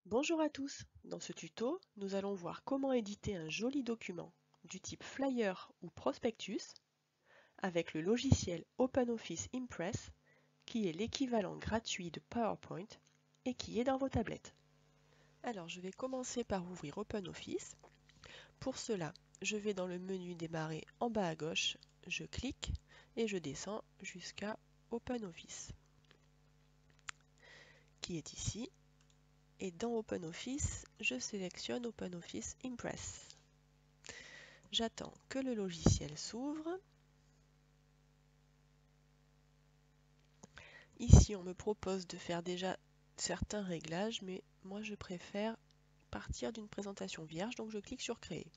Bonjour à tous, dans ce tuto, nous allons voir comment éditer un joli document du type flyer ou prospectus avec le logiciel OpenOffice Impress qui est l'équivalent gratuit de PowerPoint et qui est dans vos tablettes. Alors je vais commencer par ouvrir OpenOffice. Pour cela, je vais dans le menu démarrer en bas à gauche, je clique et je descends jusqu'à OpenOffice qui est ici. Et dans OpenOffice, je sélectionne OpenOffice Impress. J'attends que le logiciel s'ouvre. Ici, on me propose de faire déjà certains réglages, mais moi je préfère partir d'une présentation vierge, donc je clique sur Créer.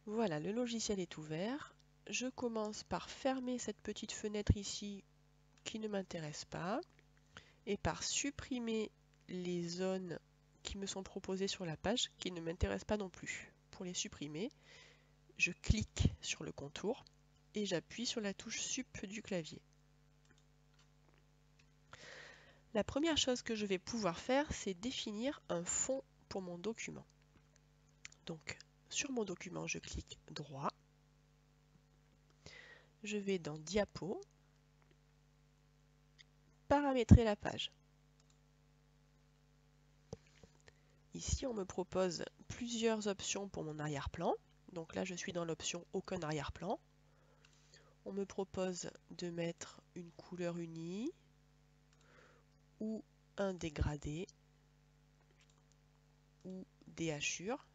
Voilà, le logiciel est ouvert. Je commence par fermer cette petite fenêtre ici qui ne m'intéresse pas et par supprimer les zones qui me sont proposées sur la page qui ne m'intéressent pas non plus. Pour les supprimer, je clique sur le contour et j'appuie sur la touche Sup du clavier. La première chose que je vais pouvoir faire, c'est définir un fond pour mon document. Donc, sur mon document, je clique droit. Je vais dans Diapo, paramétrer la page. Ici, on me propose plusieurs options pour mon arrière-plan. Donc là, je suis dans l'option Aucun arrière-plan. On me propose de mettre une couleur unie ou un dégradé ou des hachures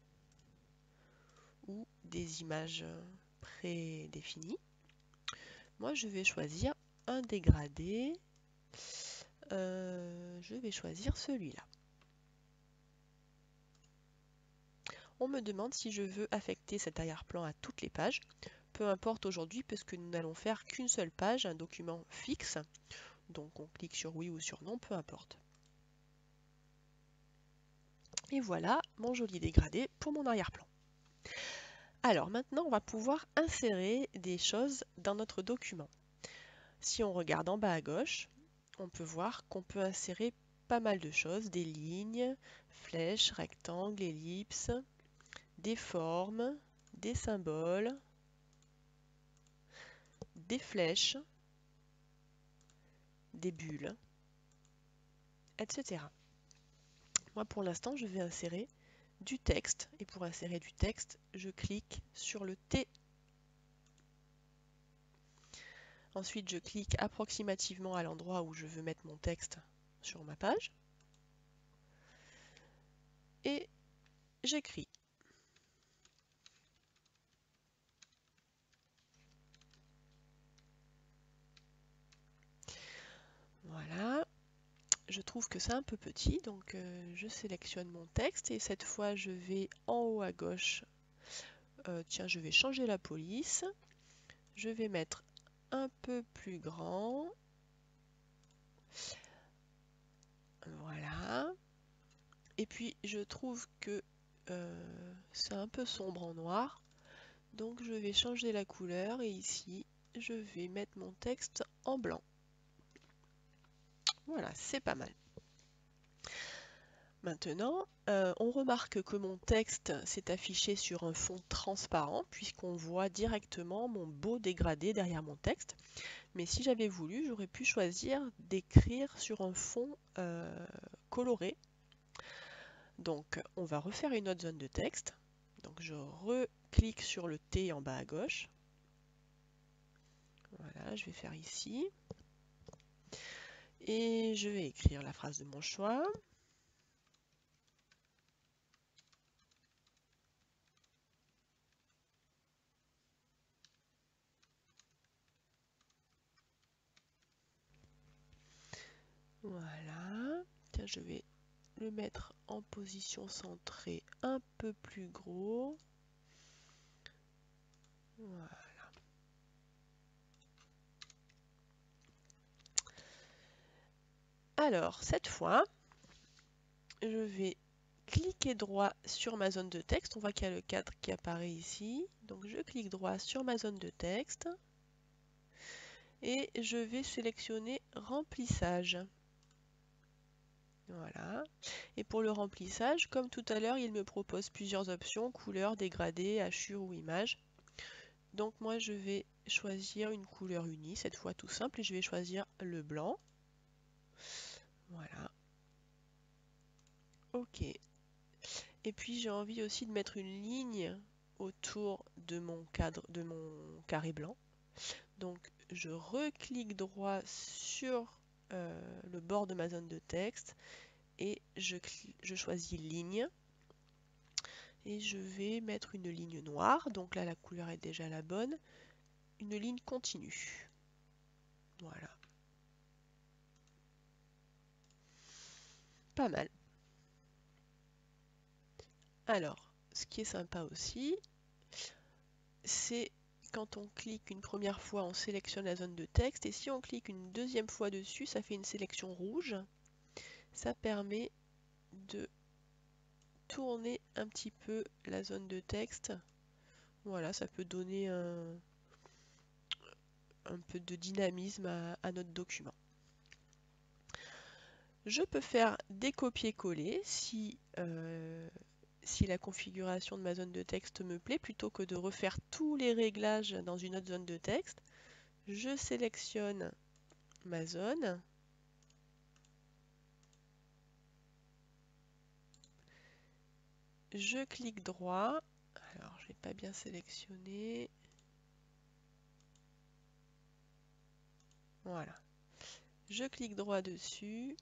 ou des images prédéfinies. Moi, je vais choisir un dégradé. Je vais choisir celui-là. On me demande si je veux affecter cet arrière-plan à toutes les pages. Peu importe aujourd'hui, puisque nous n'allons faire qu'une seule page, un document fixe. Donc on clique sur oui ou sur non, peu importe. Et voilà mon joli dégradé pour mon arrière-plan. Alors maintenant, on va pouvoir insérer des choses dans notre document. Si on regarde en bas à gauche, on peut voir qu'on peut insérer pas mal de choses, des lignes, flèches, rectangles, ellipses, des formes, des symboles, des flèches, des bulles, etc. Moi pour l'instant je vais insérer du texte et pour insérer du texte je clique sur le T. Ensuite je clique approximativement à l'endroit où je veux mettre mon texte sur ma page et j'écris. Voilà. Je trouve que c'est un peu petit, donc je sélectionne mon texte et cette fois je vais en haut à gauche. Tiens, je vais changer la police. Je vais mettre un peu plus grand. Voilà. Et puis je trouve que c'est un peu sombre en noir. Donc je vais changer la couleur et ici je vais mettre mon texte en blanc. Voilà, c'est pas mal. Maintenant, on remarque que mon texte s'est affiché sur un fond transparent puisqu'on voit directement mon beau dégradé derrière mon texte. Mais si j'avais voulu, j'aurais pu choisir d'écrire sur un fond coloré. Donc on va refaire une autre zone de texte. Donc je reclique sur le T en bas à gauche. Voilà, je vais faire ici. Et je vais écrire la phrase de mon choix. Voilà. Tiens, je vais le mettre en position centrée un peu plus gros. Voilà. Alors, cette fois, je vais cliquer droit sur ma zone de texte. On voit qu'il y a le cadre qui apparaît ici. Donc, je clique droit sur ma zone de texte. et je vais sélectionner remplissage. Voilà. Et pour le remplissage, comme tout à l'heure, il me propose plusieurs options, couleur, dégradé, hachure ou image. Donc moi je vais choisir une couleur unie, cette fois tout simple, et je vais choisir le blanc. Voilà. Ok. Et puis j'ai envie aussi de mettre une ligne autour de mon cadre, de mon carré blanc. Donc je reclique droit sur le bord de ma zone de texte et je choisis ligne. Et je vais mettre une ligne noire, donc là la couleur est déjà la bonne, une ligne continue. Voilà. Pas mal. Alors, ce qui est sympa aussi, c'est quand on clique une première fois, on sélectionne la zone de texte, et si on clique une deuxième fois dessus, ça fait une sélection rouge. Ça permet de tourner un petit peu la zone de texte. Voilà, ça peut donner un peu de dynamisme à notre document. Je peux faire des copier-coller si la configuration de ma zone de texte me plaît, plutôt que de refaire tous les réglages dans une autre zone de texte. Je sélectionne ma zone. Je clique droit. Alors, je n'ai pas bien sélectionné. Voilà. Je clique droit dessus.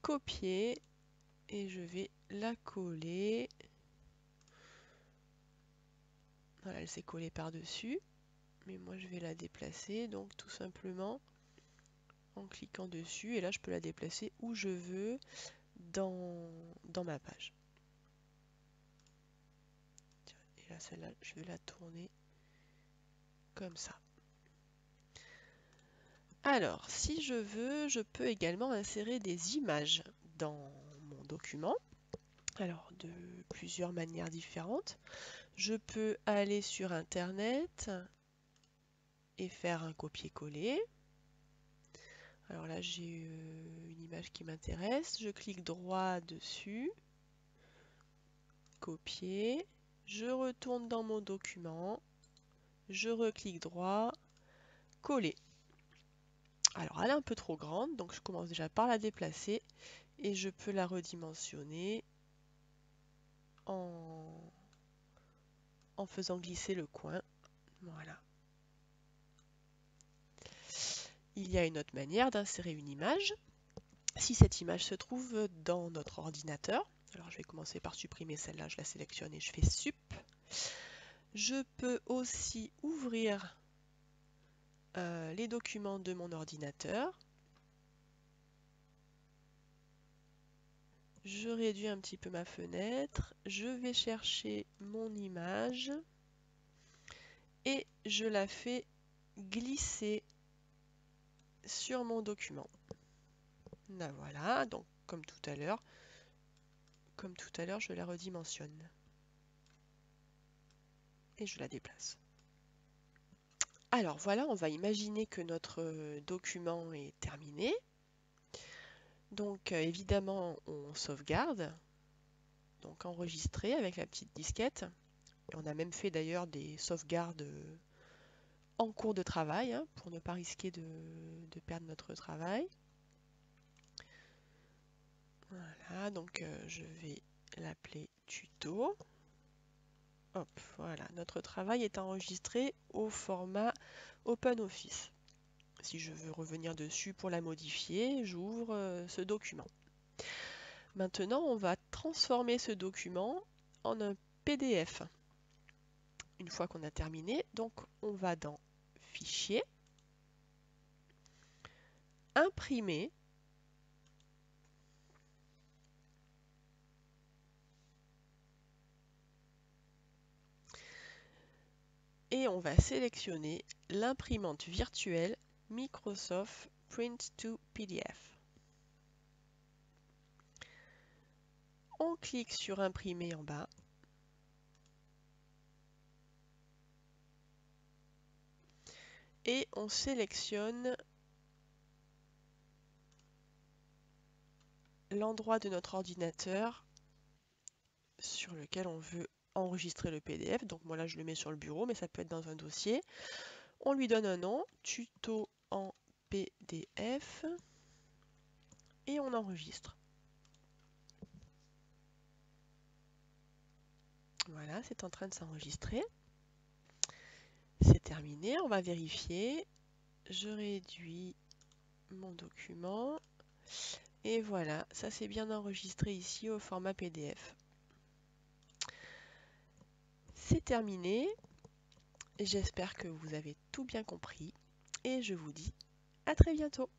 Copier. Et je vais la coller. Voilà, elle s'est collée par-dessus. Mais moi, je vais la déplacer. Donc, tout simplement, en cliquant dessus. Et là, je peux la déplacer où je veux dans ma page. Et là, celle-là, je vais la tourner comme ça. Alors, si je veux, je peux également insérer des images dans mon document. Alors, de plusieurs manières différentes. Je peux aller sur Internet et faire un copier-coller. Alors là, j'ai une image qui m'intéresse. Je clique droit dessus. Copier. Je retourne dans mon document. Je reclique droit. Coller. Alors, elle est un peu trop grande, donc je commence déjà par la déplacer et je peux la redimensionner en faisant glisser le coin. Voilà. Il y a une autre manière d'insérer une image. Si cette image se trouve dans notre ordinateur, alors je vais commencer par supprimer celle-là, je la sélectionne et je fais Sup. Je peux aussi ouvrir les documents de mon ordinateur. Je réduis un petit peu ma fenêtre, je vais chercher mon image et je la fais glisser sur mon document. Là, voilà, donc comme tout à l'heure, je la redimensionne et je la déplace. Alors voilà, on va imaginer que notre document est terminé. Donc évidemment, on sauvegarde, donc enregistrer avec la petite disquette. Et on a même fait d'ailleurs des sauvegardes en cours de travail, hein, pour ne pas risquer de perdre notre travail. Voilà, donc je vais l'appeler tuto. Hop, voilà, notre travail est enregistré au format OpenOffice. Si je veux revenir dessus pour la modifier, j'ouvre ce document. Maintenant, on va transformer ce document en un PDF. Une fois qu'on a terminé, donc on va dans Fichier, Imprimer, et on va sélectionner l'imprimante virtuelle Microsoft Print to PDF. On clique sur Imprimer en bas. et on sélectionne l'endroit de notre ordinateur sur lequel on veut enregistrer le PDF. Donc moi là je le mets sur le bureau, mais ça peut être dans un dossier. On lui donne un nom, tuto en PDF, et on enregistre. Voilà, c'est en train de s'enregistrer. C'est terminé, on va vérifier. Je réduis mon document. Et voilà, ça c'est bien enregistré ici au format PDF. C'est terminé. J'espère que vous avez tout bien compris. Et je vous dis à très bientôt.